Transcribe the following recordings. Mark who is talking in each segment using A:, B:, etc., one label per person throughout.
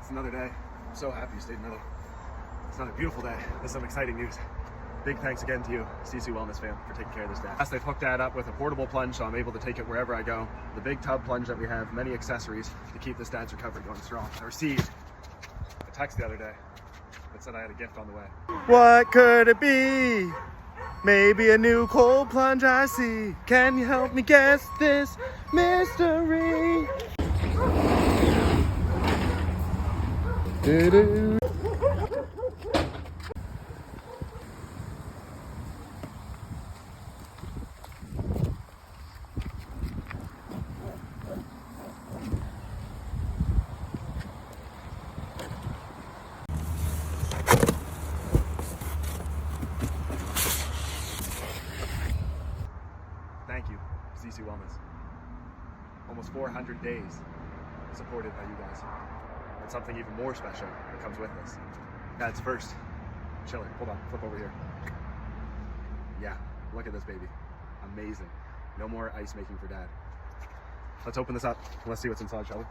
A: It's another day. I'm so happy you stayed another. It's another beautiful day. This is some exciting news. Big thanks again to you, Sisu Wellness fam, for taking care of this dad. Last, they've hooked that up with a portable plunge, so I'm able to take it wherever I go. The big tub plunge that we have, many accessories to keep this dad's recovery going strong. I received a text the other day that said I had a gift on the way. What could it be? Maybe a new cold plunge I see. Can you help me guess this mystery? Do-do. Thank you, Sisu Wellness. Almost 400 days supported by you guys. And something even more special that comes with this. Dad's first chiller. Hold on, flip over here. Yeah, look at this baby. Amazing. No more ice making for dad. Let's open this up. Let's see what's inside, shall we?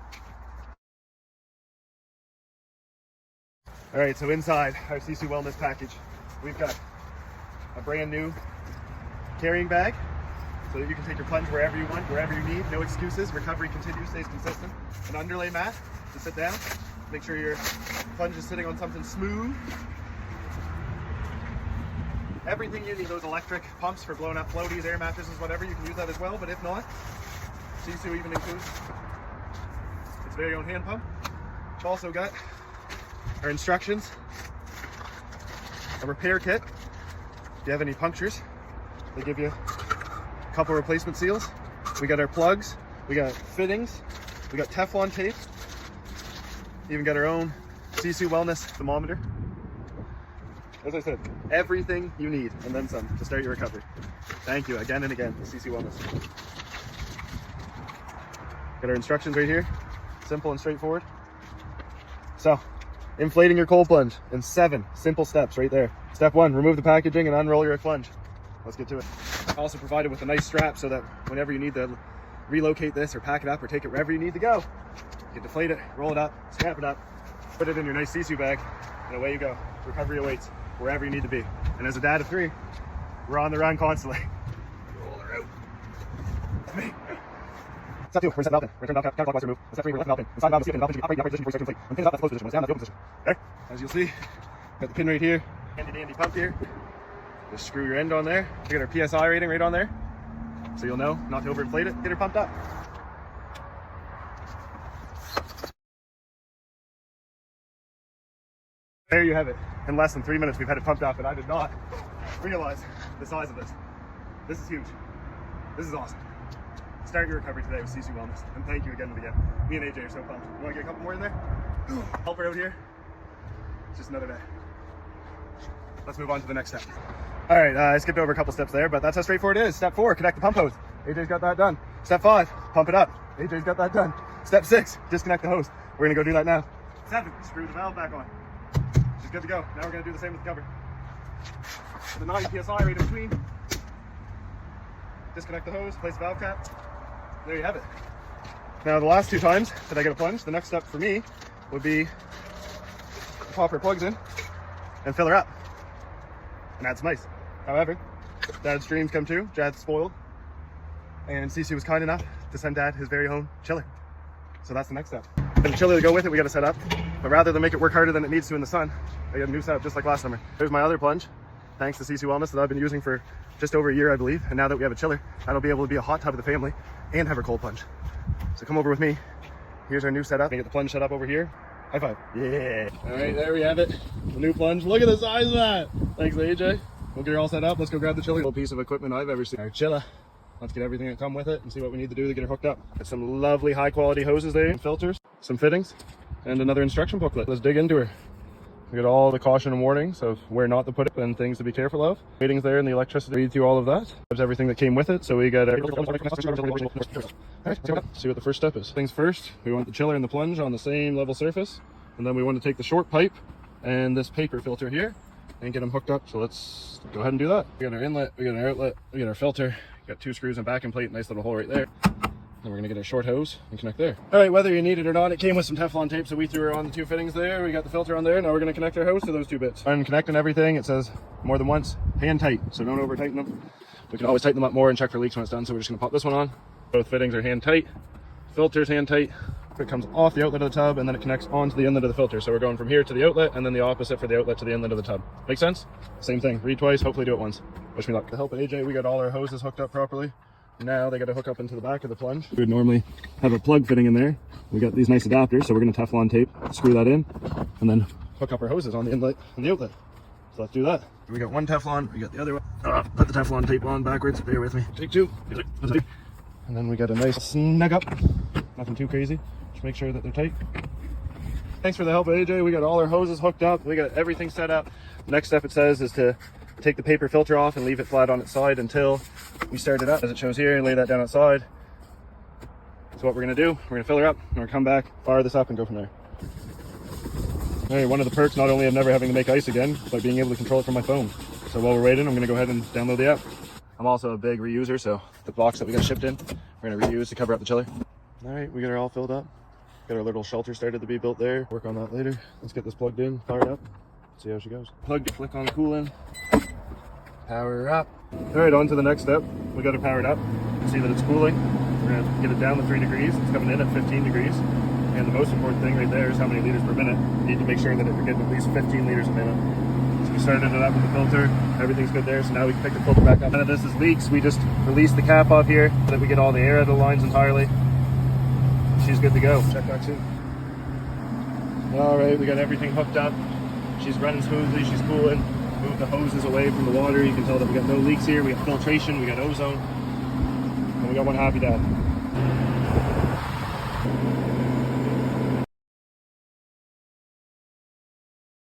A: All right, so inside our Sisu Wellness package, we've got a brand new carrying bag so that you can take your plunge wherever you want, wherever you need. No excuses. Recovery continues, stays consistent. An underlay mat to sit down. Make sure your plunge is sitting on something smooth. Everything you need, those electric pumps for blowing up floaties, air mattresses, whatever, you can use that as well, but if not, Sisu even includes its very own hand pump. It's also got our instructions, a repair kit. If you have any punctures, they give you a couple replacement seals. We got our plugs, we got fittings, we got Teflon tape, even got our own Sisu Wellness thermometer. As I said, everything you need and then some to start your recovery. Thank you again and again, Sisu Wellness. Got our instructions right here, simple and straightforward. So, inflating your cold plunge in 7 simple steps right there. Step 1, remove the packaging and unroll your plunge. Let's get to it. Also provided with a nice strap so that whenever you need to relocate this or pack it up or take it wherever you need to go, you can deflate it, roll it up, snap it up, put it in your nice Sisu bag, and away you go. Recovery awaits wherever you need to be. And as a dad of 3, we're on the run constantly. Roll her out. That's me. Step 2, we're gonna set the valve in. We're gonna turn valve counterclockwise to remove. Step 3, we're left the valve in. Inside the valve is skipping. The valve should be operate the position before you start to inflate. When pin is up, that's closed position. When it's down, that's the open position. Okay? As you'll see, got the pin right here. Handy dandy pump here. Just screw your end on there. We got our PSI rating right on there. So you'll know not to overinflate it. Get her pumped up. There you have it. In less than 3 minutes, we've had it pumped up, and I did not realize the size of this. This is huge. This is awesome. Start your recovery today with Sisu Wellness, and thank you again and again. Me and AJ are so pumped. You want to get a couple more in there? Help her out here. It's just another day. Let's move on to the next step. All right, I skipped over a couple steps there, but that's how straightforward it is. Step 4, connect the pump hose. AJ's got that done. Step 5, pump it up. AJ's got that done. Step 6, disconnect the hose. We're gonna go do that now. 7, screw the valve back on. She's good to go. Now we're gonna do the same with the cover. The 9 PSI right in between. Disconnect the hose, place the valve cap. There you have it. Now the last 2 times that I get a plunge, the next step for me would be to pop her plugs in and fill her up and add some ice. However, Dad's dreams come true. Dad's spoiled, and Sisu was kind enough to send Dad his very own chiller. So that's the next step. And the chiller to go with it, we got to set up. But rather than make it work harder than it needs to in the sun, I got a new setup just like last summer. There's my other plunge, thanks to Sisu Wellness, that I've been using for just over a year, I believe. And now that we have a chiller, that'll be able to be a hot tub of the family and have our cold plunge. So come over with me. Here's our new setup. Get the plunge set up over here. High five. Yeah. All right, there we have it. The new plunge. Look at the size of that. Thanks, AJ. We'll get her all set up. Let's go grab the chiller. Little piece of equipment I've ever seen. Our chiller. Let's get everything that come with it and see what we need to do to get her hooked up. Got some lovely high quality hoses there, filters, some fittings, and another instruction booklet. Let's dig into her. We got all the caution and warnings of where not to put it and things to be careful of. Ratings there and the electricity. Read through all of that. There's everything that came with it. So we got a... see what the first step is. Things first, we want the chiller and the plunge on the same level surface. And then we want to take the short pipe and this paper filter here and get them hooked up. So let's go ahead and do that. We got our inlet, we got our outlet, we got our filter. Got 2 screws and backing plate, nice little hole right there. Then we're gonna get our short hose and connect there. All right, whether you need it or not, it came with some Teflon tape, so we threw on the 2 fittings there. We got the filter on there. Now we're gonna connect our hose to those 2 bits. And connecting everything, it says more than once, hand tight, so don't over tighten them. We can always tighten them up more and check for leaks when it's done, so we're just gonna pop this one on. Both fittings are hand tight, filter's hand tight. It comes off the outlet of the tub and then it connects onto the inlet of the filter. So we're going from here to the outlet and then the opposite for the outlet to the inlet of the tub. Make sense? Same thing, read twice, hopefully do it once. Wish me luck. To help AJ, we got all our hoses hooked up properly. Now they got to hook up into the back of the plunge. We would normally have a plug fitting in there. We got these nice adapters, so we're going to Teflon tape, screw that in, and then hook up our hoses on the inlet and the outlet. So let's do that. We got one Teflon, we got the other one. Put the Teflon tape on backwards, bear with me. Take 2. And then we got a nice snug up. Nothing too crazy. Just make sure that they're tight. Thanks for the help, AJ. We got all our hoses hooked up. We got everything set up. Next step, it says, is to take the paper filter off and leave it flat on its side until we start it up, as it shows here, and lay that down outside. So what we're gonna do, we're gonna fill her up, and we're gonna come back, fire this up, and go from there. Hey, one of the perks, not only of never having to make ice again, but being able to control it from my phone. So while we're waiting, I'm gonna go ahead and download the app. I'm also a big reuser, so the box that we got shipped in, we're gonna reuse to cover up the chiller. All right, we got her all filled up. Got our little shelter started to be built there. Work on that later. Let's get this plugged in, fired up, see how she goes. Plug to flick on coolant. Power her up. All right, on to the next step. We got it powered up. You can see that it's cooling. We're gonna get it down to 3 degrees. It's coming in at 15 degrees. And the most important thing right there is how many liters per minute. You need to make sure that you're getting at least 15 liters a minute. So we started it up with the filter. Everything's good there. So now we can pick the filter back up. None of this is leaks. We just release the cap off here so that we get all the air out of the lines entirely. She's good to go. Check back soon. All right, we got everything hooked up. She's running smoothly. She's cooling. Move the hoses away from the water. You can tell that we got no leaks here. We got filtration, we got ozone, and we got one happy dad.